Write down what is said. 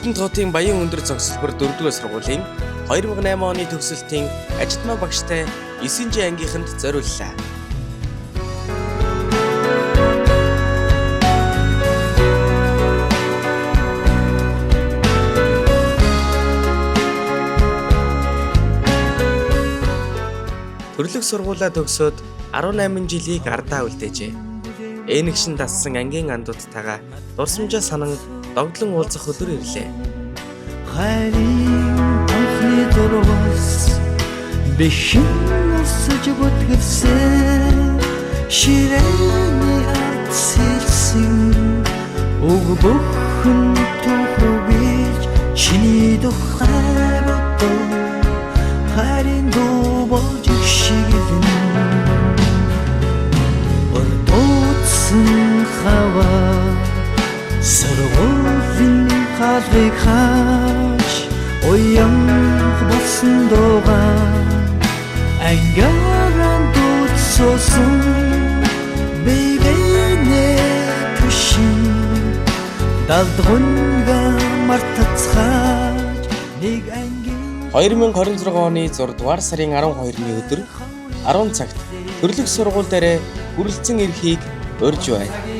Эрдэнэт хотын Баян өндөр цогцлбор 4-р сургуулийн 2008 оны төгсөлтийн ажилтнаа багштай 9-р ангийнханд зориуллаа. Төрлөх сургуулаа төгсөөд 18 жилийг ардаа үлдээжээ. Eenэгшин дассан ангийн андуудтайгаа дурсамжаа санан догдлон уулзах өдөр ирлээ. Хайрын анхны дурвас бэхэн усж бүтгэрсэн ширээний арцэлсэн уг бүхэн тухубиж чиний тухай бодоо хайрын дуу болж шигэн ордоцсон хаваа сургуулийн хаалгыг хааж уян болсон дуугаа ангааран дуудсан бивэнэ түшин далдгунга мартацхааж нэг ангийн 2026 оны 6 дугаар сарын 12-ны өдөр 10 цагт төрлөх сургууль дээр хүрэлцэн ирэхийг урьж байна.